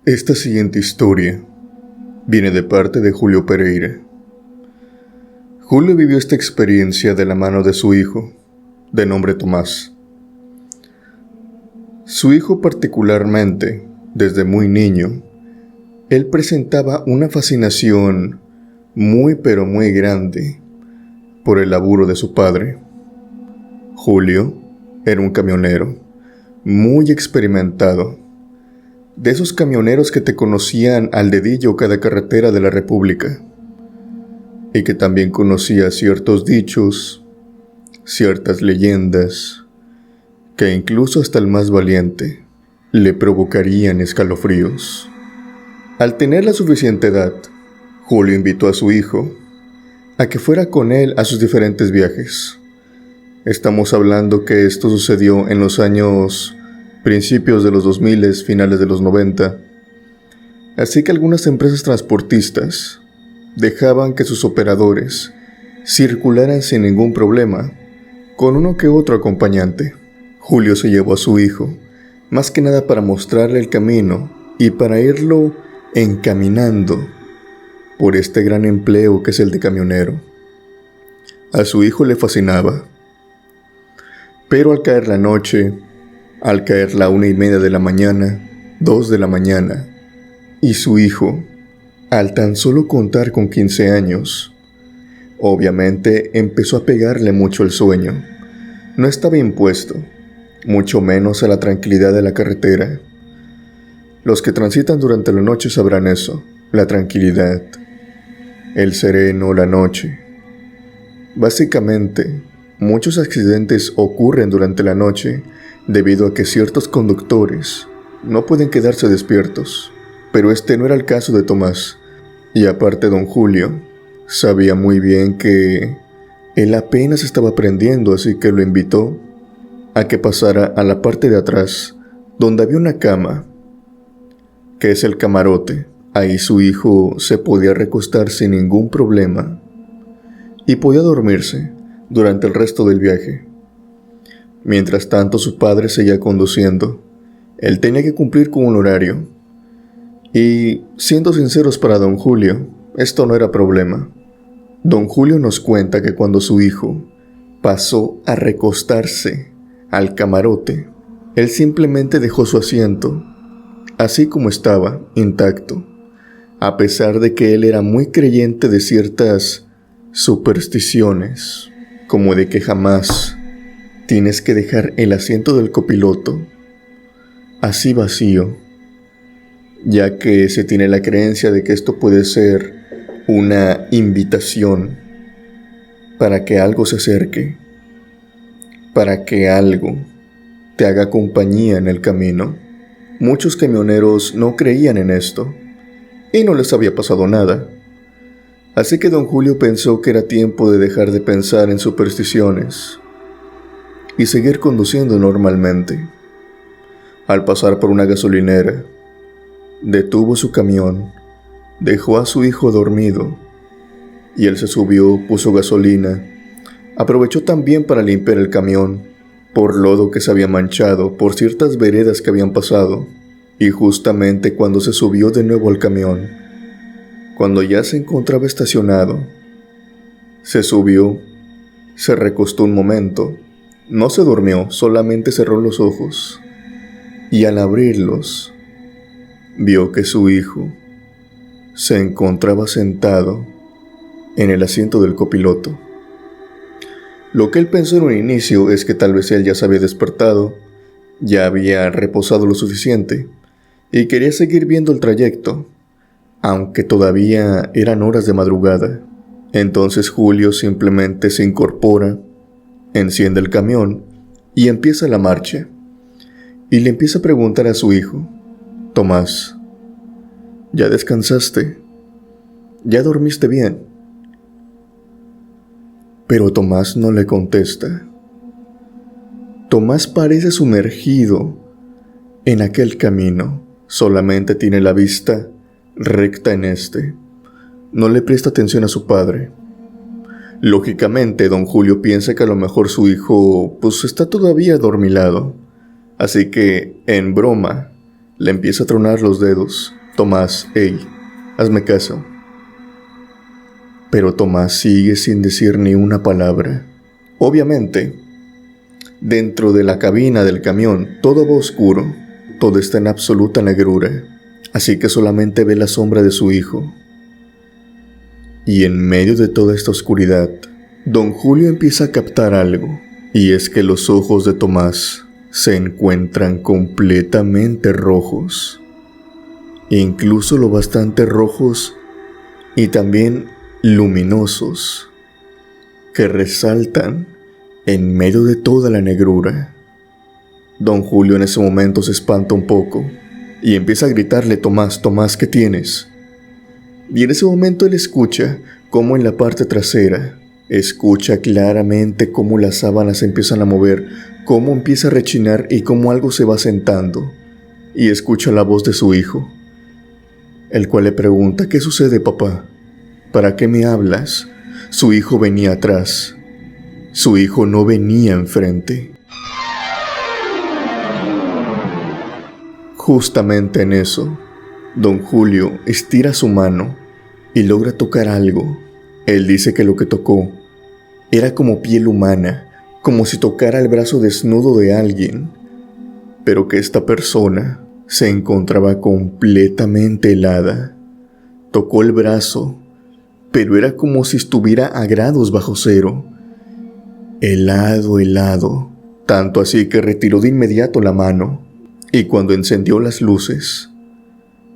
Esta siguiente historia viene de parte de Julio Pereira. Julio vivió esta experiencia de la mano de su hijo, de nombre Tomás. Su hijo particularmente, desde muy niño, él presentaba una fascinación muy pero muy grande por el laburo de su padre. Julio era un camionero, muy experimentado, de esos camioneros que te conocían al dedillo cada carretera de la República, y que también conocía ciertos dichos, ciertas leyendas, que incluso hasta el más valiente le provocarían escalofríos. Al tener la suficiente edad, Julio invitó a su hijo a que fuera con él a sus diferentes viajes. Estamos hablando que esto sucedió en los años principios de los 2000, finales de los 90. Así que algunas empresas transportistas dejaban que sus operadores circularan sin ningún problema, con uno que otro acompañante. Julio se llevó a su hijo, más que nada para mostrarle el camino y para irlo encaminando por este gran empleo que es el de camionero. A su hijo le fascinaba. Pero al caer la noche, al caer la 1:30 de la mañana, 2 de la mañana, y su hijo, al tan solo contar con 15 años, obviamente empezó a pegarle mucho el sueño. No estaba impuesto, mucho menos a la tranquilidad de la carretera. Los que transitan durante la noche sabrán eso, la tranquilidad, el sereno, la noche. Básicamente, muchos accidentes ocurren durante la noche debido a que ciertos conductores no pueden quedarse despiertos, pero este no era el caso de Tomás. Y aparte, don Julio sabía muy bien que él apenas estaba aprendiendo, así que lo invitó a que pasara a la parte de atrás, donde había una cama, que es el camarote. Ahí su hijo se podía recostar sin ningún problema y podía dormirse durante el resto del viaje. Mientras tanto, su padre seguía conduciendo. Él tenía que cumplir con un horario. Y, siendo sinceros para don Julio, esto no era problema. Don Julio nos cuenta que cuando su hijo pasó a recostarse al camarote, él simplemente dejó su asiento, así como estaba, intacto, a pesar de que él era muy creyente de ciertas supersticiones, como de que jamás tienes que dejar el asiento del copiloto así vacío, ya que se tiene la creencia de que esto puede ser una invitación para que algo se acerque, para que algo te haga compañía en el camino. Muchos camioneros no creían en esto y no les había pasado nada. Así que don Julio pensó que era tiempo de dejar de pensar en supersticiones y seguir conduciendo normalmente. Al pasar por una gasolinera, detuvo su camión, dejó a su hijo dormido y él se subió, puso gasolina. Aprovechó también para limpiar el camión por lodo que se había manchado por ciertas veredas que habían pasado. Y justamente cuando se subió de nuevo al camión, cuando ya se encontraba estacionado, se subió, se recostó un momento, no se durmió, solamente cerró los ojos, y al abrirlos, vio que su hijo se encontraba sentado en el asiento del copiloto. Lo que él pensó en un inicio es que tal vez él ya se había despertado, ya había reposado lo suficiente, y quería seguir viendo el trayecto, aunque todavía eran horas de madrugada. Entonces Julio simplemente se incorpora, enciende el camión y empieza la marcha. Y le empieza a preguntar a su hijo: Tomás, ¿ya descansaste? ¿Ya dormiste bien? Pero Tomás no le contesta. Tomás parece sumergido en aquel camino. Solamente tiene la vista recta en este. No le presta atención a su padre. Lógicamente, don Julio piensa que a lo mejor su hijo está todavía adormilado. Así que, en broma, le empieza a tronar los dedos. Tomás, hey, hazme caso. Pero Tomás sigue sin decir ni una palabra. Obviamente, dentro de la cabina del camión, todo va oscuro, todo está en absoluta negrura, así que solamente ve la sombra de su hijo. Y en medio de toda esta oscuridad, don Julio empieza a captar algo, y es que los ojos de Tomás se encuentran completamente rojos, incluso lo bastante rojos y también luminosos, que resaltan en medio de toda la negrura. Don Julio en ese momento se espanta un poco y empieza a gritarle: Tomás, Tomás, ¿qué tienes? Y en ese momento él escucha cómo en la parte trasera, escucha claramente cómo las sábanas se empiezan a mover, cómo empieza a rechinar y cómo algo se va sentando, y escucha la voz de su hijo, el cual le pregunta: ¿qué sucede, papá? ¿Para qué me hablas? Su hijo venía atrás. Su hijo no venía enfrente. Justamente en eso, don Julio estira su mano y logra tocar algo. Él dice que lo que tocó era como piel humana, como si tocara el brazo desnudo de alguien, pero que esta persona se encontraba completamente helada. Tocó el brazo, pero era como si estuviera a grados bajo cero. Helado, helado, tanto así que retiró de inmediato la mano, y cuando encendió las luces,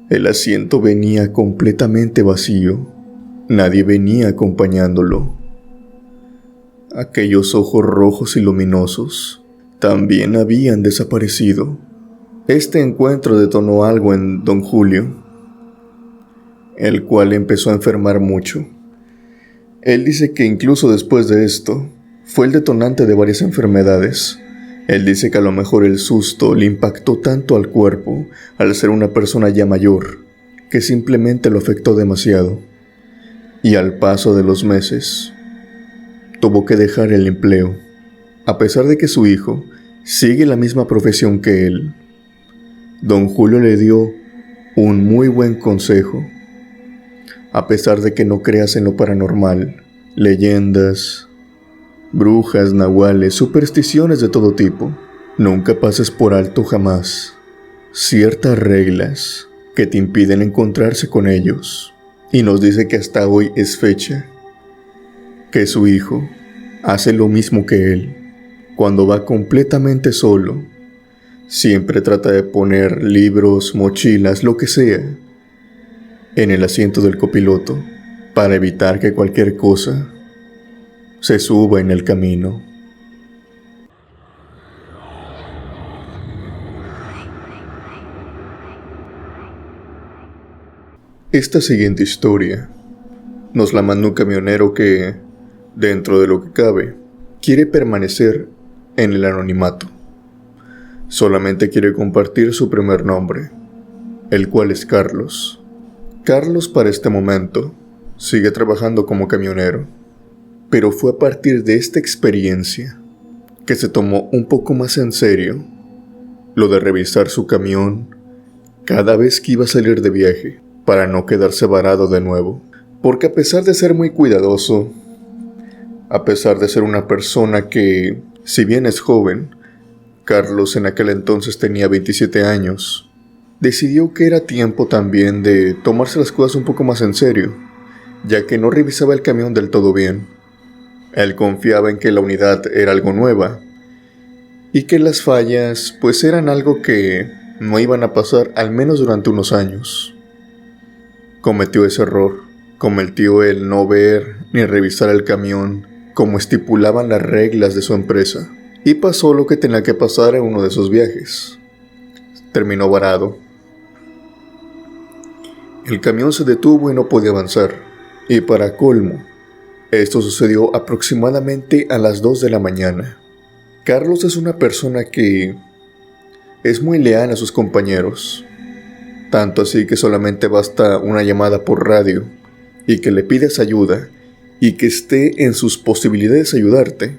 el asiento venía completamente vacío. Nadie venía acompañándolo. Aquellos ojos rojos y luminosos también habían desaparecido. Este encuentro detonó algo en don Julio, el cual empezó a enfermar mucho. Él dice que incluso después de esto, fue el detonante de varias enfermedades. Él dice que a lo mejor el susto le impactó tanto al cuerpo, al ser una persona ya mayor, que simplemente lo afectó demasiado. Y al paso de los meses, tuvo que dejar el empleo, a pesar de que su hijo sigue la misma profesión que él. Don Julio le dio un muy buen consejo. A pesar de que no creas en lo paranormal, leyendas, brujas, nahuales, supersticiones de todo tipo, nunca pases por alto jamás ciertas reglas que te impiden encontrarse con ellos. Y nos dice que hasta hoy es fecha que su hijo hace lo mismo que él. Cuando va completamente solo, siempre trata de poner libros, mochilas, lo que sea, en el asiento del copiloto, para evitar que cualquier cosa se suba en el camino. Esta siguiente historia nos la manda un camionero que, dentro de lo que cabe, quiere permanecer en el anonimato. Solamente quiere compartir su primer nombre, el cual es Carlos. Carlos, para este momento, sigue trabajando como camionero, pero fue a partir de esta experiencia que se tomó un poco más en serio lo de revisar su camión cada vez que iba a salir de viaje, para no quedarse varado de nuevo. Porque a pesar de ser muy cuidadoso, a pesar de ser una persona que, si bien es joven, Carlos en aquel entonces tenía 27 años, decidió que era tiempo también de tomarse las cosas un poco más en serio, ya que no revisaba el camión del todo bien. Él confiaba en que la unidad era algo nueva, y que las fallas pues eran algo que no iban a pasar al menos durante unos años. Cometió ese error, cometió el no ver ni revisar el camión como estipulaban las reglas de su empresa, y pasó lo que tenía que pasar en uno de esos viajes. Terminó varado. El camión se detuvo y no podía avanzar, y para colmo, esto sucedió aproximadamente a las 2 de la mañana. Carlos es una persona que es muy leal a sus compañeros, tanto así que solamente basta una llamada por radio y que le pides ayuda y que esté en sus posibilidades ayudarte,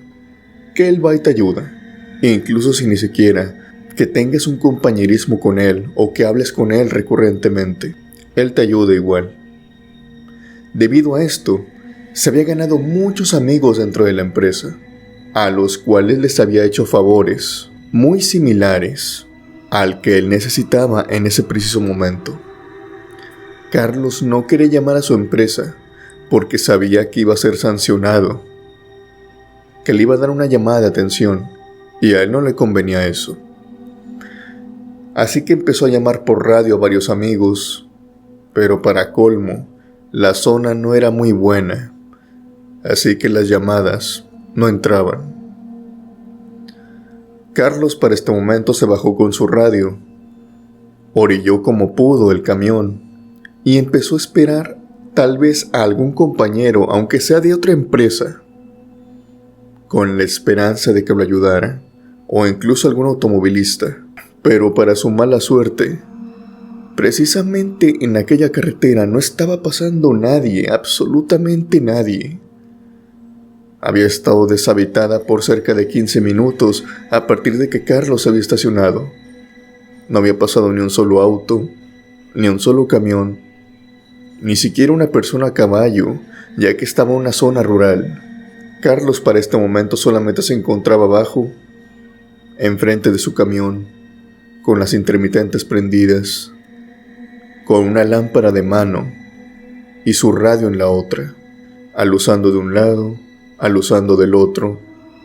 que él va y te ayuda, incluso si ni siquiera que tengas un compañerismo con él o que hables con él recurrentemente. Él te ayuda igual. Debido a esto, se había ganado muchos amigos dentro de la empresa, a los cuales les había hecho favores muy similares al que él necesitaba en ese preciso momento. Carlos no quería llamar a su empresa porque sabía que iba a ser sancionado, que le iba a dar una llamada de atención, y a él no le convenía eso. Así que empezó a llamar por radio a varios amigos, pero para colmo, la zona no era muy buena, así que las llamadas no entraban. Carlos para este momento se bajó con su radio, orilló como pudo el camión y empezó a esperar tal vez a algún compañero, aunque sea de otra empresa, con la esperanza de que lo ayudara, o incluso algún automovilista. Pero para su mala suerte, precisamente en aquella carretera no estaba pasando nadie, absolutamente nadie. Había estado deshabitada por cerca de 15 minutos a partir de que Carlos se había estacionado. No había pasado ni un solo auto, ni un solo camión, ni siquiera una persona a caballo, ya que estaba en una zona rural. Carlos para este momento solamente se encontraba abajo, enfrente de su camión, con las intermitentes prendidas, con una lámpara de mano y su radio en la otra, alusando de un lado, alusando del otro,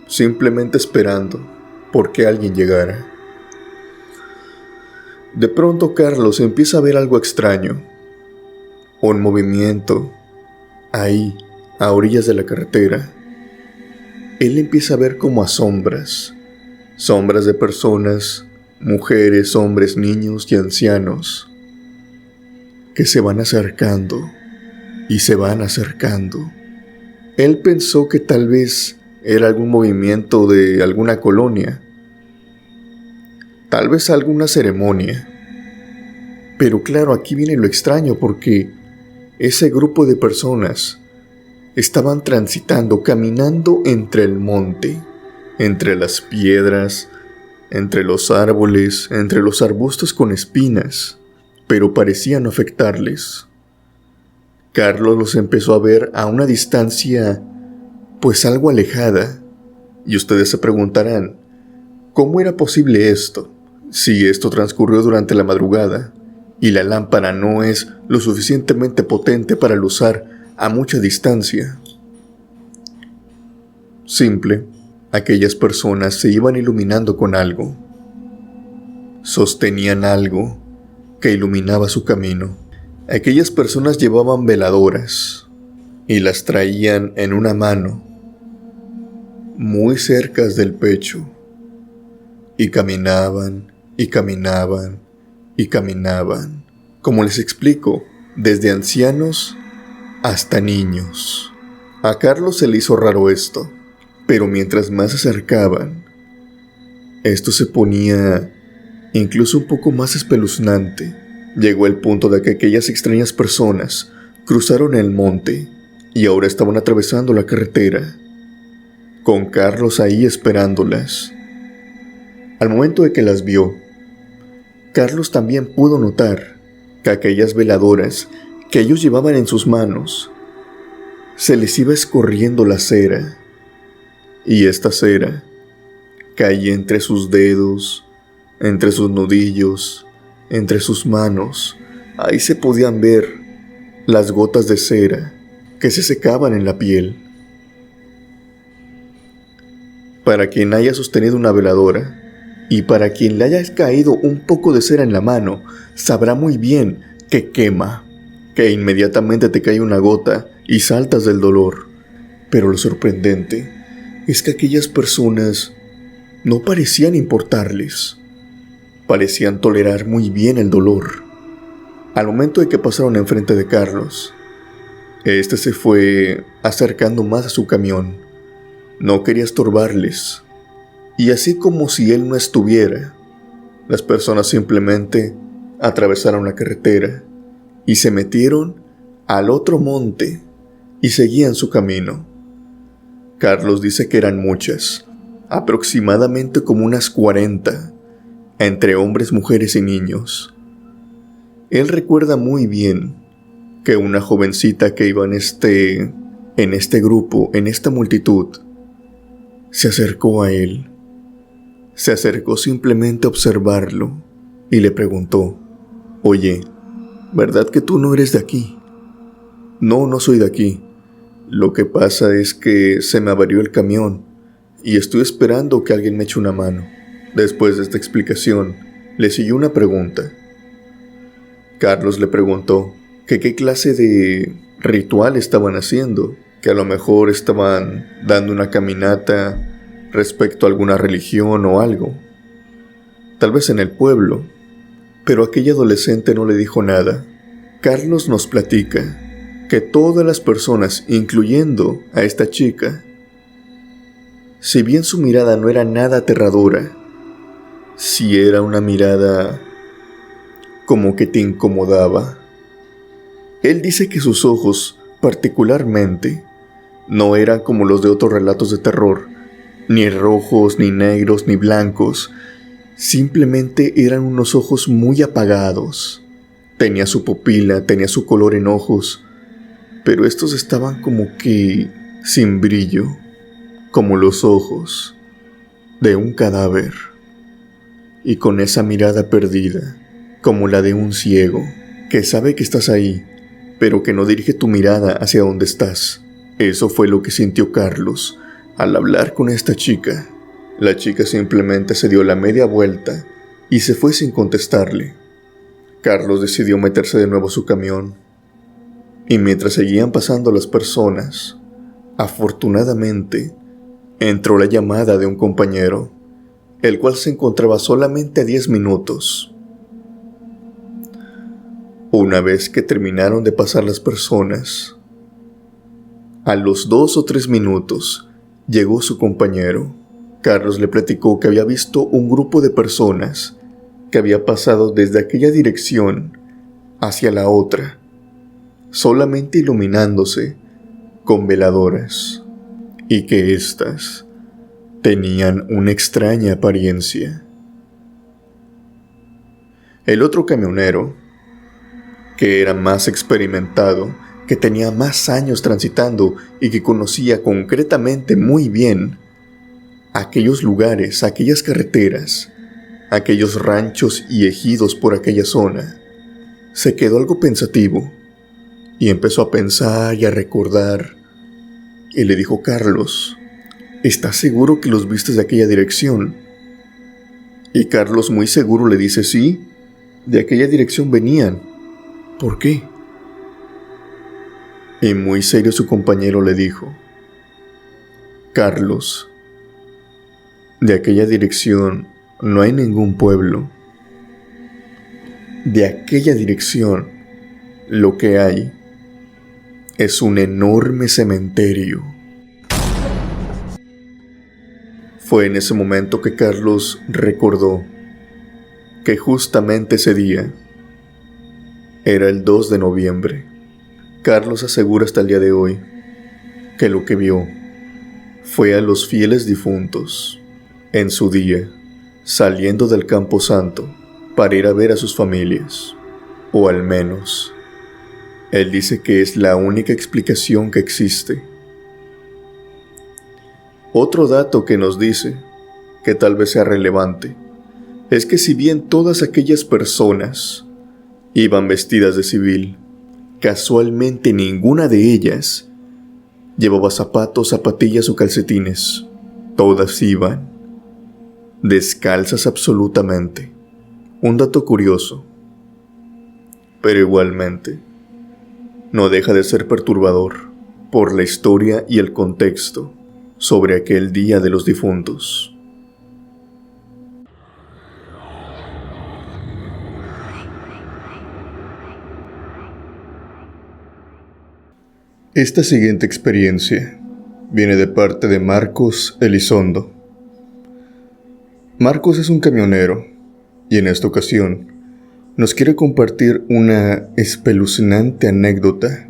simplemente esperando porque alguien llegara. De pronto Carlos empieza a ver algo extraño, un movimiento, ahí, a orillas de la carretera. Él empieza a ver como a sombras de personas, mujeres, hombres, niños y ancianos, que se van acercando y se van acercando. Él pensó que tal vez era algún movimiento de alguna colonia, tal vez alguna ceremonia. Pero claro, aquí viene lo extraño, porque ese grupo de personas estaban transitando, caminando entre el monte, entre las piedras, entre los árboles, entre los arbustos con espinas, pero parecían no afectarles. Carlos los empezó a ver a una distancia, pues algo alejada, y ustedes se preguntarán, ¿cómo era posible esto? Si esto transcurrió durante la madrugada, y la lámpara no es lo suficientemente potente para alusar a mucha distancia. Simple, aquellas personas se iban iluminando con algo. Sostenían algo que iluminaba su camino. Aquellas personas llevaban veladoras y las traían en una mano, muy cerca del pecho, y caminaban, y caminaban, y caminaban. Como les explico, desde ancianos hasta niños. A Carlos se le hizo raro esto, pero mientras más se acercaban, esto se ponía incluso un poco más espeluznante. Llegó el punto de que aquellas extrañas personas cruzaron el monte y ahora estaban atravesando la carretera, con Carlos ahí esperándolas. Al momento de que las vio, Carlos también pudo notar que aquellas veladoras que ellos llevaban en sus manos, se les iba escorriendo la cera, y esta cera caía entre sus dedos, entre sus nudillos, entre sus manos. Ahí se podían ver las gotas de cera que se secaban en la piel. Para quien haya sostenido una veladora, y para quien le haya caído un poco de cera en la mano, sabrá muy bien que quema, que inmediatamente te cae una gota y saltas del dolor. Pero lo sorprendente es que aquellas personas no parecían importarles. Parecían tolerar muy bien el dolor. Al momento de que pasaron enfrente de Carlos, este se fue acercando más a su camión. No quería estorbarles. Y así como si él no estuviera, las personas simplemente atravesaron la carretera y se metieron al otro monte y seguían su camino. Carlos dice que eran muchas, aproximadamente como unas 40, entre hombres, mujeres y niños. Él recuerda muy bien que una jovencita que iba en este grupo, en esta multitud, se acercó a él. Se acercó simplemente a observarlo y le preguntó: «Oye, ¿verdad que tú no eres de aquí?» «No, no soy de aquí. Lo que pasa es que se me averió el camión y estoy esperando que alguien me eche una mano». Después de esta explicación, le siguió una pregunta. Carlos le preguntó que qué clase de ritual estaban haciendo, que a lo mejor estaban dando una caminata respecto a alguna religión o algo, tal vez en el pueblo, pero aquella adolescente no le dijo nada. Carlos nos platica que todas las personas, incluyendo a esta chica, si bien su mirada no era nada aterradora, sí era una mirada como que te incomodaba. Él dice que sus ojos, particularmente, no eran como los de otros relatos de terror, ni rojos, ni negros, ni blancos. Simplemente eran unos ojos muy apagados. Tenía su pupila, tenía su color en ojos, pero estos estaban como que sin brillo, como los ojos de un cadáver, y con esa mirada perdida, como la de un ciego, que sabe que estás ahí, pero que no dirige tu mirada hacia donde estás. Eso fue lo que sintió Carlos al hablar con esta chica. La chica simplemente se dio la media vuelta y se fue sin contestarle. Carlos decidió meterse de nuevo a su camión, y mientras seguían pasando las personas, afortunadamente, entró la llamada de un compañero, el cual se encontraba solamente a 10 minutos. Una vez que terminaron de pasar las personas, a los 2 o 3 minutos llegó su compañero. Carlos le platicó que había visto un grupo de personas que había pasado desde aquella dirección hacia la otra, solamente iluminándose con veladoras, y que éstas tenían una extraña apariencia. El otro camionero, que era más experimentado, que tenía más años transitando y que conocía concretamente muy bien aquellos lugares, aquellas carreteras, aquellos ranchos y ejidos por aquella zona, se quedó algo pensativo y empezó a pensar y a recordar, y le dijo: «Carlos, ¿estás seguro que los viste de aquella dirección?» Y Carlos, muy seguro, le dice: «Sí, de aquella dirección venían». «¿Por qué?» Y muy serio su compañero le dijo: «Carlos, de aquella dirección no hay ningún pueblo. De aquella dirección lo que hay es un enorme cementerio». Fue en ese momento que Carlos recordó que justamente ese día era el 2 de noviembre. Carlos asegura hasta el día de hoy que lo que vio fue a los fieles difuntos en su día saliendo del camposanto para ir a ver a sus familias, o al menos él dice que es la única explicación que existe. Otro dato que nos dice que tal vez sea relevante es que si bien todas aquellas personas iban vestidas de civil, casualmente ninguna de ellas llevaba zapatos, zapatillas o calcetines. Todas iban descalzas absolutamente. Un dato curioso, pero igualmente no deja de ser perturbador por la historia y el contexto sobre aquel Día de los Difuntos. Esta siguiente experiencia viene de parte de Marcos Elizondo. Marcos es un camionero y en esta ocasión nos quiere compartir una espeluznante anécdota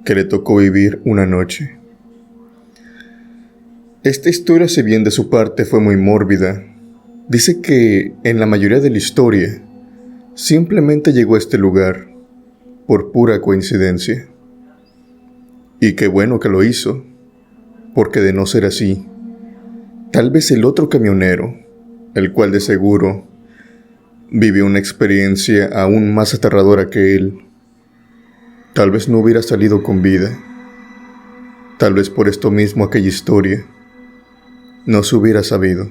que le tocó vivir una noche. Esta historia, si bien de su parte fue muy mórbida, Dice que en la mayoría de la historia simplemente llegó a este lugar por pura coincidencia. Y qué bueno que lo hizo, porque de no ser así, tal vez el otro camionero, el cual de seguro vivió una experiencia aún más aterradora que él, tal vez no hubiera salido con vida. Tal vez por esto mismo aquella historia no se hubiera sabido.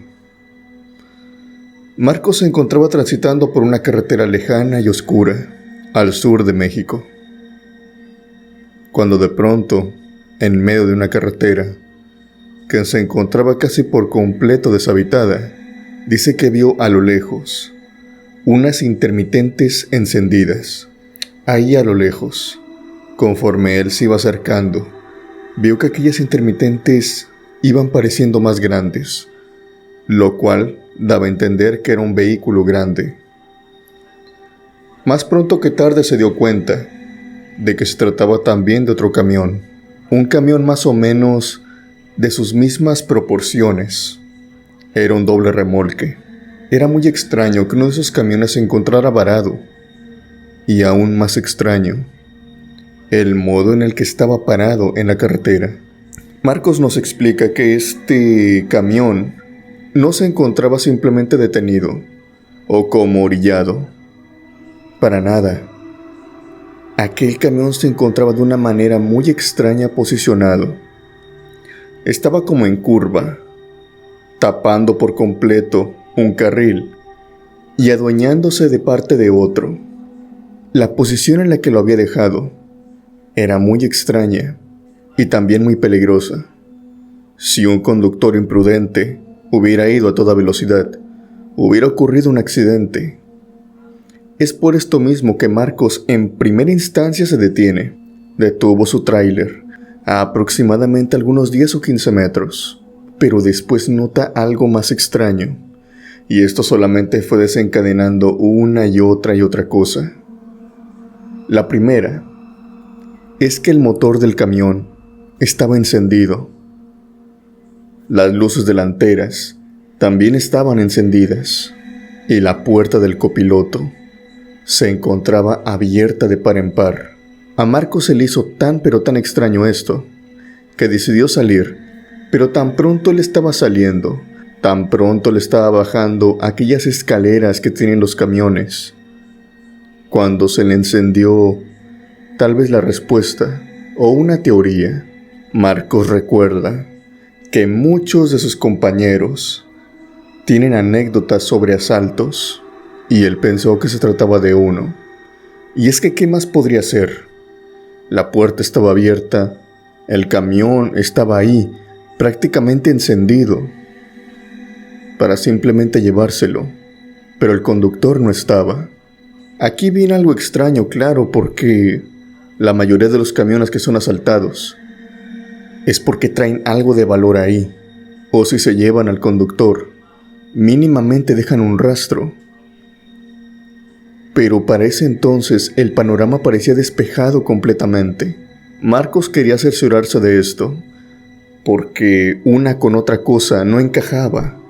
Marcos se encontraba transitando por una carretera lejana y oscura al sur de México, cuando de pronto, en medio de una carretera que se encontraba casi por completo deshabitada, dice que vio a lo lejos unas intermitentes encendidas. Ahí a lo lejos, conforme él se iba acercando, vio que aquellas intermitentes iban pareciendo más grandes, lo cual daba a entender que era un vehículo grande. Más pronto que tarde se dio cuenta de que se trataba también de otro camión, un camión más o menos de sus mismas proporciones. Era un doble remolque. Era muy extraño que uno de esos camiones se encontrara varado, y aún más extraño, el modo en el que estaba parado en la carretera. Marcos nos explica que este camión no se encontraba simplemente detenido o como orillado. Para nada. Aquel camión se encontraba de una manera muy extraña posicionado. Estaba como en curva, tapando por completo un carril y adueñándose de parte de otro. La posición en la que lo había dejado era muy extraña y también muy peligrosa. Si un conductor imprudente hubiera ido a toda velocidad, hubiera ocurrido un accidente. Es por esto mismo que Marcos en primera instancia se detiene. Detuvo su tráiler a aproximadamente algunos 10 o 15 metros, pero después nota algo más extraño, y esto solamente fue desencadenando una y otra cosa. La primera es que el motor del camión estaba encendido. Las luces delanteras también estaban encendidas, y la puerta del copiloto se encontraba abierta de par en par. A Marcos se le hizo tan extraño esto, que decidió salir, pero tan pronto le estaba saliendo, tan pronto le estaba bajando aquellas escaleras que tienen los camiones, cuando se le encendió tal vez la respuesta o una teoría. Marcos recuerda que muchos de sus compañeros tienen anécdotas sobre asaltos, y él pensó que se trataba de uno. Y es que ¿qué más podría ser? La puerta estaba abierta, el camión estaba ahí, prácticamente encendido, para simplemente llevárselo, pero el conductor no estaba. Aquí viene algo extraño, claro, porque la mayoría de los camiones que son asaltados es porque traen algo de valor ahí, o si se llevan al conductor, mínimamente dejan un rastro. Pero para ese entonces el panorama parecía despejado completamente. Marcos quería cerciorarse de esto, porque una con otra cosa no encajaba.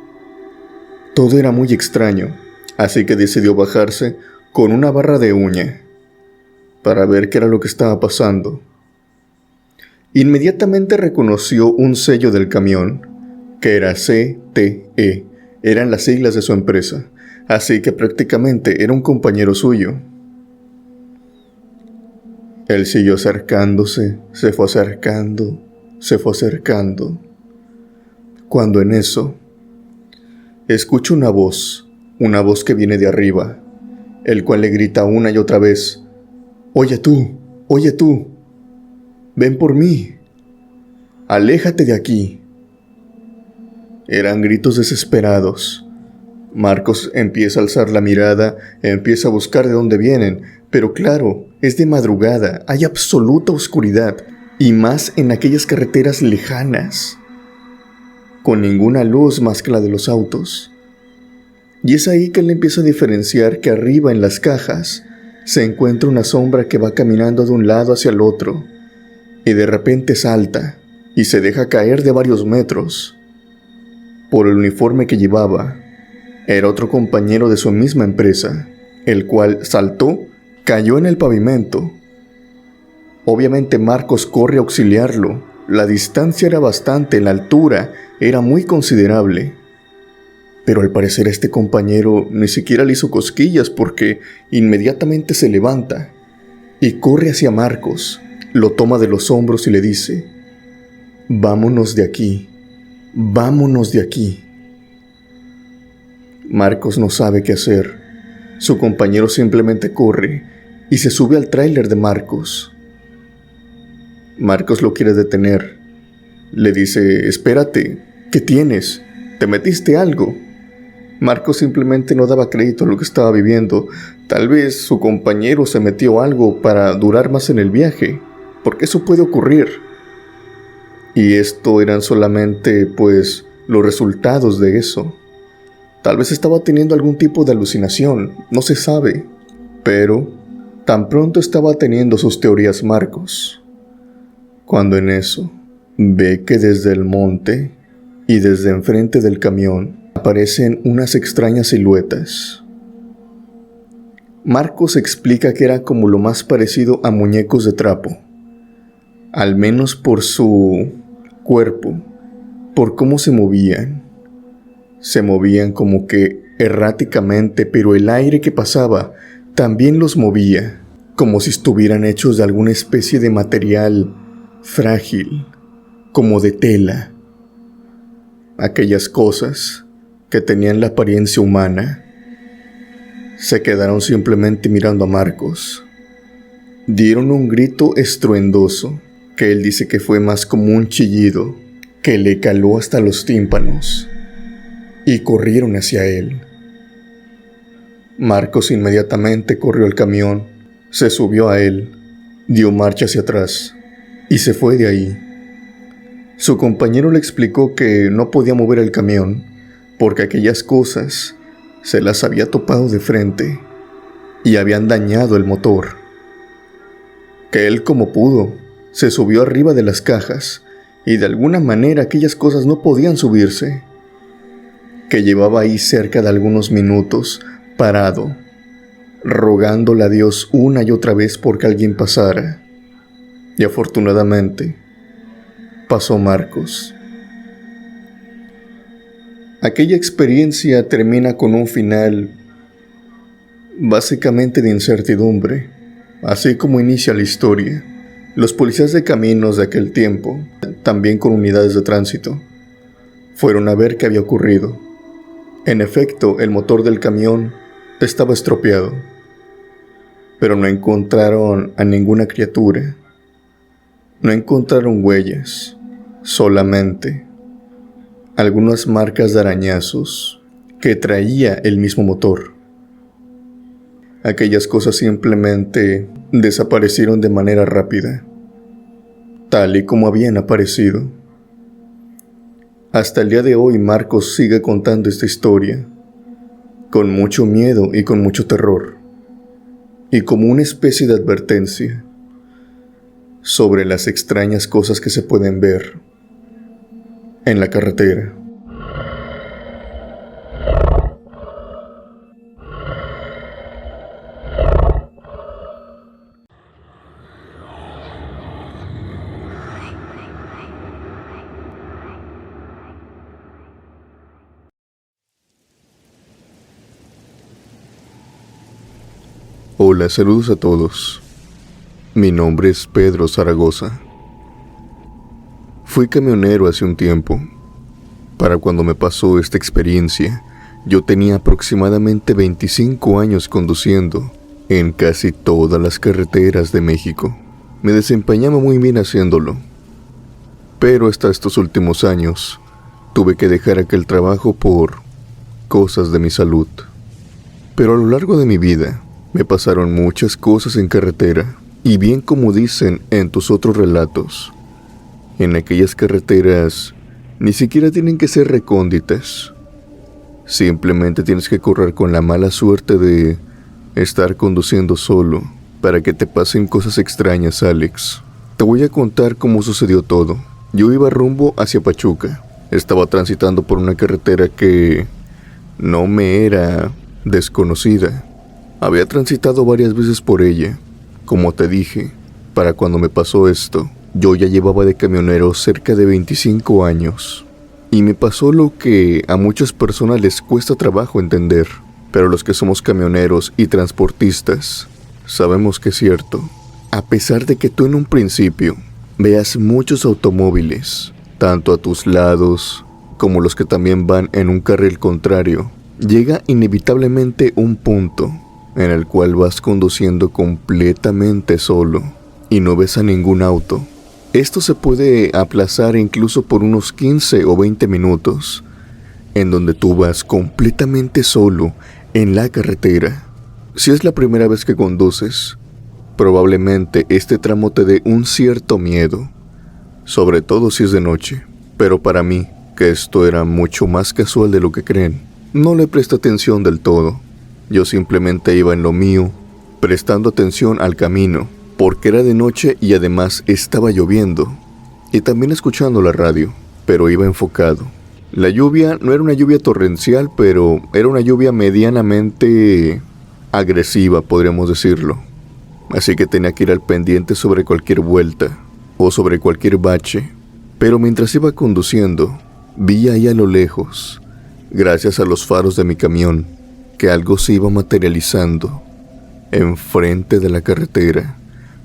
Todo era muy extraño, así que decidió bajarse con una barra de uña para ver qué era lo que estaba pasando. Inmediatamente reconoció un sello del camión, que era CTE, eran las siglas de su empresa, así que prácticamente era un compañero suyo. Él siguió acercándose, se fue acercando, cuando en eso escucha una voz que viene de arriba, el cual le grita una y otra vez: oye tú, ven por mí, aléjate de aquí. Eran gritos desesperados. Marcos empieza a alzar la mirada, empieza a buscar de dónde vienen, pero claro, es de madrugada, hay absoluta oscuridad, y más en aquellas carreteras lejanas, con ninguna luz más que la de los autos. Y es ahí que él empieza a diferenciar que arriba en las cajas se encuentra una sombra que va caminando de un lado hacia el otro, y de repente salta y se deja caer de varios metros. Por el uniforme que llevaba, Era otro compañero de su misma empresa, el cual saltó, cayó en el pavimento. Obviamente Marcos corre a auxiliarlo. La distancia era bastante, la altura era muy considerable. Pero al parecer este compañero ni siquiera le hizo cosquillas porque inmediatamente se levanta y corre hacia Marcos, lo toma de los hombros y le dice: «Vámonos de aquí, vámonos de aquí». Marcos no sabe qué hacer. Su compañero simplemente corre y se sube al tráiler de Marcos. Marcos lo quiere detener. Le dice: «Espérate, ¿qué tienes? ¿Te metiste algo?». Marcos simplemente no daba crédito a lo que estaba viviendo. Tal vez su compañero se metió algo para durar más en el viaje, porque eso puede ocurrir. Y esto eran solamente, los resultados de eso. Tal vez estaba teniendo algún tipo de alucinación, no se sabe. Pero tan pronto estaba teniendo sus teorías Marcos, cuando en eso ve que desde el monte y desde enfrente del camión aparecen unas extrañas siluetas. Marcos explica que era como lo más parecido a muñecos de trapo, al menos por su cuerpo, por cómo se movían. Se movían como que erráticamente, pero el aire que pasaba también los movía, como si estuvieran hechos de alguna especie de material frágil, como de tela. Aquellas cosas que tenían la apariencia humana se quedaron simplemente mirando a Marcos. Dieron un grito estruendoso, que él dice que fue más como un chillido, que le caló hasta los tímpanos, y corrieron hacia él. Marcos inmediatamente corrió al camión, se subió a él, dio marcha hacia atrás, y se fue de ahí. Su compañero le explicó que no podía mover el camión, porque aquellas cosas se las había topado de frente y habían dañado el motor. Que él, como pudo, se subió arriba de las cajas y de alguna manera aquellas cosas no podían subirse. Que llevaba ahí cerca de algunos minutos parado, rogándole a Dios una y otra vez porque alguien pasara. Y afortunadamente pasó Marcos. Aquella experiencia termina con un final básicamente de incertidumbre, así como inicia la historia. Los policías de caminos de aquel tiempo, también con unidades de tránsito, fueron a ver qué había ocurrido. En efecto, el motor del camión estaba estropeado, pero no encontraron a ninguna criatura. No encontraron huellas, solamente algunas marcas de arañazos que traía el mismo motor. Aquellas cosas simplemente desaparecieron de manera rápida, tal y como habían aparecido. Hasta el día de hoy Marcos sigue contando esta historia, con mucho miedo y con mucho terror, y como una especie de advertencia sobre las extrañas cosas que se pueden ver en la carretera. Hola, saludos a todos. Mi nombre es Pedro Zaragoza. Fui camionero hace un tiempo. Para cuando me pasó esta experiencia, yo tenía aproximadamente 25 años conduciendo en casi todas las carreteras de México. Me desempeñaba muy bien haciéndolo. Pero hasta estos últimos años, tuve que dejar aquel trabajo por cosas de mi salud. Pero a lo largo de mi vida, me pasaron muchas cosas en carretera, y bien como dicen en tus otros relatos, en aquellas carreteras ni siquiera tienen que ser recónditas. Simplemente tienes que correr con la mala suerte de estar conduciendo solo para que te pasen cosas extrañas, Alex. Te voy a contar cómo sucedió todo. Yo iba rumbo hacia Pachuca. Estaba transitando por una carretera que No me era desconocida. Había transitado varias veces por ella. Como te dije, para cuando me pasó esto, yo ya llevaba de camionero cerca de 25 años. Y me pasó lo que a muchas personas les cuesta trabajo entender, pero los que somos camioneros y transportistas sabemos que es cierto. A pesar de que tú en un principio veas muchos automóviles, tanto a tus lados como los que también van en un carril contrario, llega inevitablemente un punto en el cual vas conduciendo completamente solo y no ves a ningún auto. Esto se puede aplazar incluso por unos 15 o 20 minutos, en donde tú vas completamente solo en la carretera. Si es la primera vez que conduces, probablemente este tramo te dé un cierto miedo, sobre todo si es de noche. Pero para mí, que esto era mucho más casual de lo que creen, no le presté atención del todo. Yo simplemente iba en lo mío, prestando atención al camino, porque era de noche y además estaba lloviendo, y también escuchando la radio, pero iba enfocado. La lluvia no era una lluvia torrencial, pero era una lluvia medianamente agresiva, podríamos decirlo. Así que tenía que ir al pendiente sobre cualquier vuelta, o sobre cualquier bache. Pero mientras iba conduciendo, vi ahí a lo lejos, gracias a los faros de mi camión, que algo se iba materializando enfrente de la carretera,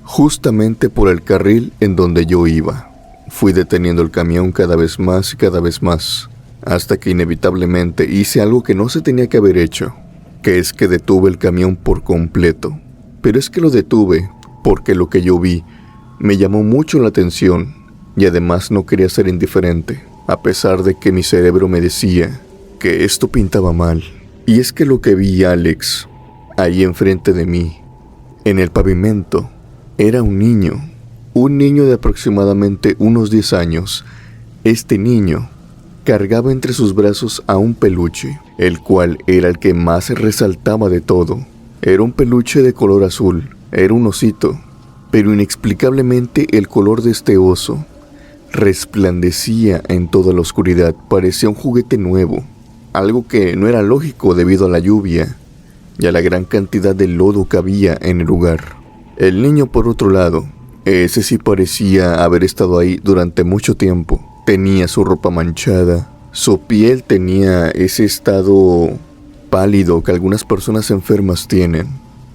justamente por el carril en donde yo iba. Fui deteniendo el camión cada vez más y cada vez más, hasta que inevitablemente hice algo que no se tenía que haber hecho, que es que detuve el camión por completo. Pero es que lo detuve porque lo que yo vi me llamó mucho la atención y además no quería ser indiferente, a pesar de que mi cerebro me decía que esto pintaba mal. Y es que lo que vi, Alex, ahí enfrente de mí, en el pavimento, era un niño de aproximadamente unos 10 años. Este niño cargaba entre sus brazos a un peluche, el cual era el que más resaltaba de todo. Era un peluche de color azul, era un osito, pero inexplicablemente el color de este oso resplandecía en toda la oscuridad, parecía un juguete nuevo, algo que no era lógico debido a la lluvia y a la gran cantidad de lodo que había en el lugar. El niño, por otro lado, ese sí parecía haber estado ahí durante mucho tiempo. Tenía su ropa manchada, su piel tenía ese estado pálido que algunas personas enfermas tienen,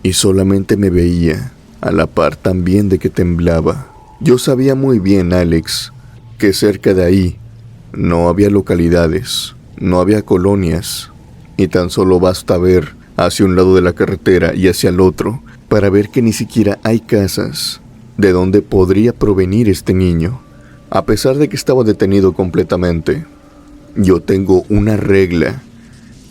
y solamente me veía, a la par también de que temblaba. Yo sabía muy bien, Alex, que cerca de ahí no había localidades, no había colonias, y tan solo basta ver hacia un lado de la carretera y hacia el otro para ver que ni siquiera hay casas de donde podría provenir este niño, a pesar de que estaba detenido completamente. Yo tengo una regla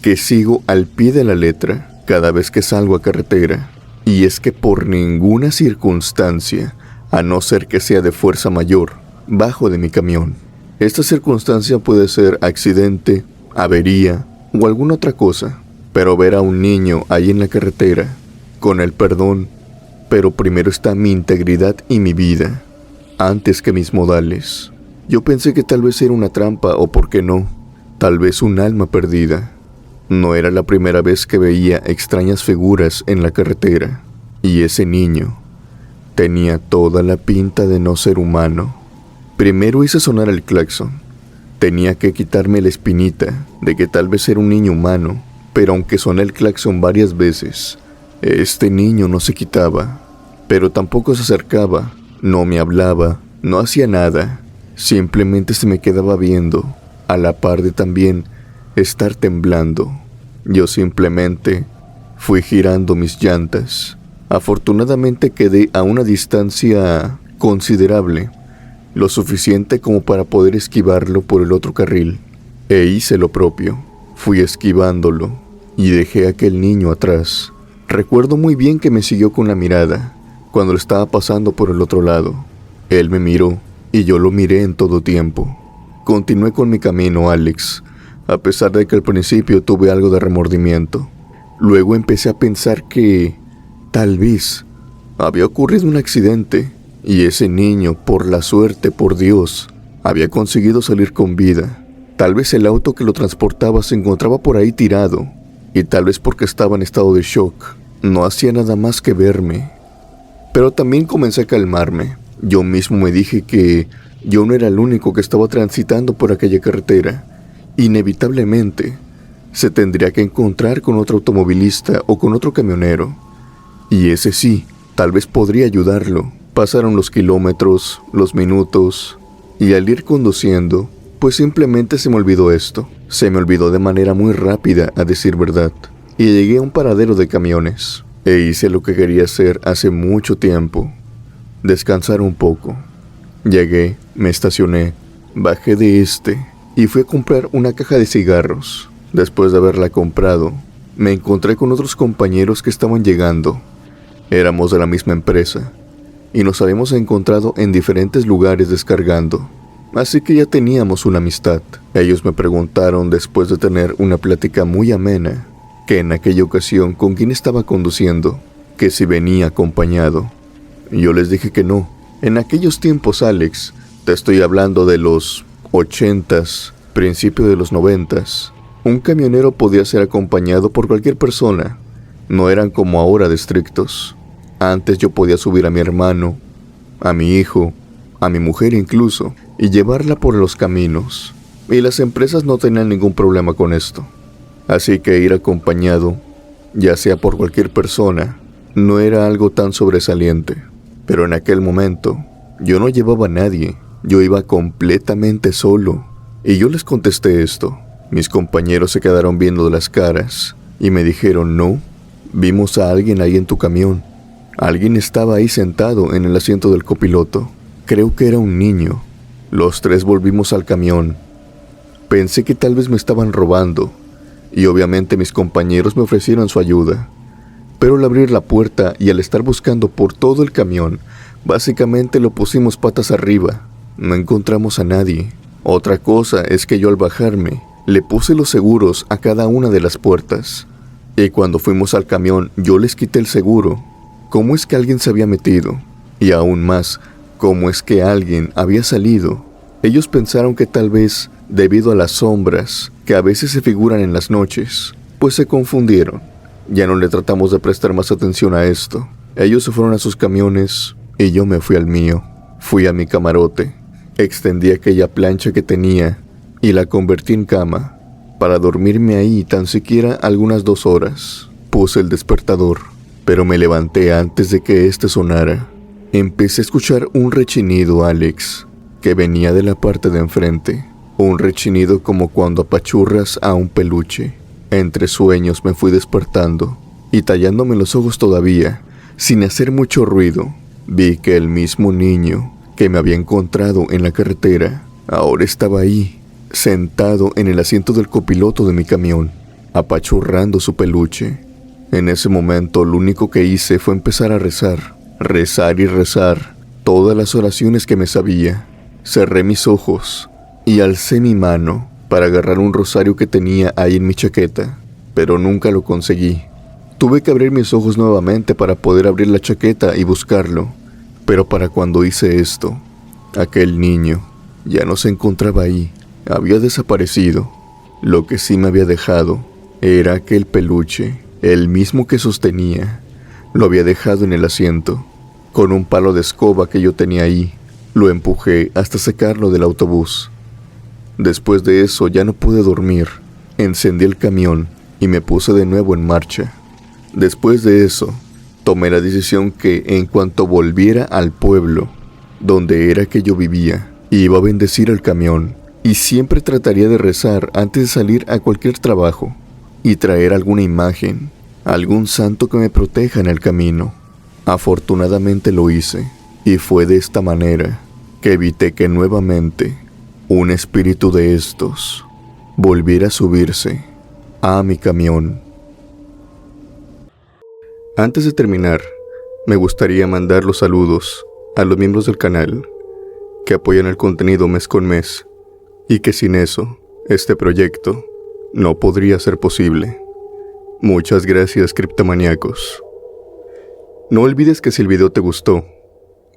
que sigo al pie de la letra cada vez que salgo a carretera, y es que por ninguna circunstancia, a no ser que sea de fuerza mayor, bajo de mi camión. Esta circunstancia puede ser accidente, avería o alguna otra cosa, pero ver a un niño ahí en la carretera, con el perdón, pero primero está mi integridad y mi vida, antes que mis modales. Yo pensé que tal vez era una trampa o, por qué no, tal vez un alma perdida. No era la primera vez que veía extrañas figuras en la carretera, y ese niño tenía toda la pinta de no ser humano. Primero hice sonar el claxon. Tenía que quitarme la espinita de que tal vez era un niño humano, pero aunque soné el claxon varias veces, este niño no se quitaba, pero tampoco se acercaba, no me hablaba, no hacía nada, simplemente se me quedaba viendo, a la par de también estar temblando. Yo simplemente fui girando mis llantas. Afortunadamente quedé a una distancia considerable, lo suficiente como para poder esquivarlo por el otro carril, e hice lo propio. Fui esquivándolo y dejé a aquel niño atrás. Recuerdo muy bien que me siguió con la mirada cuando lo estaba pasando por el otro lado. Él me miró y yo lo miré en todo tiempo. Continué con mi camino, Alex, a pesar de que al principio tuve algo de remordimiento. Luego empecé a pensar que tal vez había ocurrido un accidente y ese niño, por la suerte, por Dios, había conseguido salir con vida. Tal vez el auto que lo transportaba se encontraba por ahí tirado, y tal vez porque estaba en estado de shock, no hacía nada más que verme. Pero también comencé a calmarme. Yo mismo me dije que yo no era el único que estaba transitando por aquella carretera. Inevitablemente, se tendría que encontrar con otro automovilista o con otro camionero. Y ese sí, tal vez podría ayudarlo. Pasaron los kilómetros, los minutos, y al ir conduciendo, pues simplemente se me olvidó esto. Se me olvidó de manera muy rápida, a decir verdad. Y llegué a un paradero de camiones. E hice lo que quería hacer hace mucho tiempo. Descansar un poco. Llegué, me estacioné, bajé de y fui a comprar una caja de cigarros. Después de haberla comprado, me encontré con otros compañeros que estaban llegando. Éramos de la misma empresa y nos habíamos encontrado en diferentes lugares descargando. Así que ya teníamos una amistad. Ellos me preguntaron, después de tener una plática muy amena, que en aquella ocasión con quién estaba conduciendo, que si venía acompañado. Yo les dije que no. En aquellos tiempos, Alex, te estoy hablando de los 80s, principio de los 90s, un camionero podía ser acompañado por cualquier persona. No eran como ahora de estrictos. Antes yo podía subir a mi hermano, a mi hijo, a mi mujer incluso, y llevarla por los caminos. Y las empresas no tenían ningún problema con esto. Así que ir acompañado, ya sea por cualquier persona, no era algo tan sobresaliente. Pero en aquel momento, yo no llevaba a nadie. Yo iba completamente solo. Y yo les contesté esto. Mis compañeros se quedaron viendo de las caras y me dijeron, no, vimos a alguien ahí en tu camión. Alguien estaba ahí sentado en el asiento del copiloto. Creo que era un niño. Los tres volvimos al camión. Pensé que tal vez me estaban robando, y obviamente mis compañeros me ofrecieron su ayuda. Pero al abrir la puerta y al estar buscando por todo el camión, básicamente lo pusimos patas arriba. No encontramos a nadie. Otra cosa es que yo al bajarme, le puse los seguros a cada una de las puertas. Y cuando fuimos al camión, yo les quité el seguro. ¿Cómo es que alguien se había metido? Y aún más, ¿cómo es que alguien había salido? Ellos pensaron que tal vez, debido a las sombras que a veces se figuran en las noches, pues se confundieron. Ya no le tratamos de prestar más atención a esto. Ellos se fueron a sus camiones y yo me fui al mío. Fui a mi camarote, extendí aquella plancha que tenía y la convertí en cama para dormirme ahí tan siquiera algunas 2 horas. Puse el despertador, pero me levanté antes de que este sonara. Empecé a escuchar un rechinido, Alex, que venía de la parte de enfrente. Un rechinido como cuando apachurras a un peluche. Entre sueños me fui despertando y tallándome los ojos todavía, sin hacer mucho ruido, vi que el mismo niño que me había encontrado en la carretera ahora estaba ahí, sentado en el asiento del copiloto de mi camión, apachurrando su peluche. En ese momento lo único que hice fue empezar a rezar y rezar todas las oraciones que me sabía. Cerré mis ojos y alcé mi mano para agarrar un rosario que tenía ahí en mi chaqueta, pero nunca lo conseguí. Tuve que abrir mis ojos nuevamente para poder abrir la chaqueta y buscarlo, pero para cuando hice esto, aquel niño ya no se encontraba ahí, había desaparecido. Lo que sí me había dejado era aquel peluche, el mismo que sostenía. Lo había dejado en el asiento. Con un palo de escoba que yo tenía ahí, lo empujé hasta sacarlo del autobús. Después de eso ya no pude dormir. Encendí el camión y me puse de nuevo en marcha. Después de eso, tomé la decisión que en cuanto volviera al pueblo, donde era que yo vivía, iba a bendecir el camión y siempre trataría de rezar antes de salir a cualquier trabajo y traer alguna imagen, algún santo que me proteja en el camino. Afortunadamente lo hice y fue de esta manera que evité que nuevamente un espíritu de estos volviera a subirse a mi camión. Antes de terminar, me gustaría mandar los saludos a los miembros del canal que apoyan el contenido mes con mes y que sin eso, este proyecto no podría ser posible. Muchas gracias, criptomaníacos. No olvides que si el video te gustó,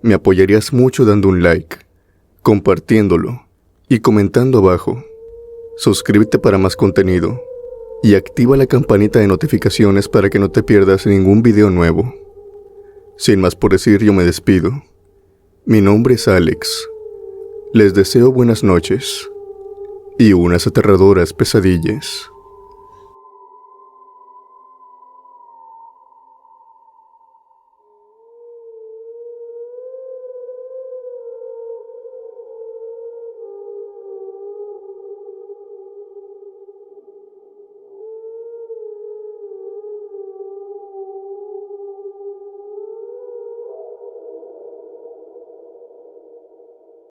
me apoyarías mucho dando un like, compartiéndolo y comentando abajo. suscríbete para más contenido y activa la campanita de notificaciones para que no te pierdas ningún video nuevo. Sin más por decir, yo me despido. Mi nombre es Alex. Les deseo buenas noches y unas aterradoras pesadillas.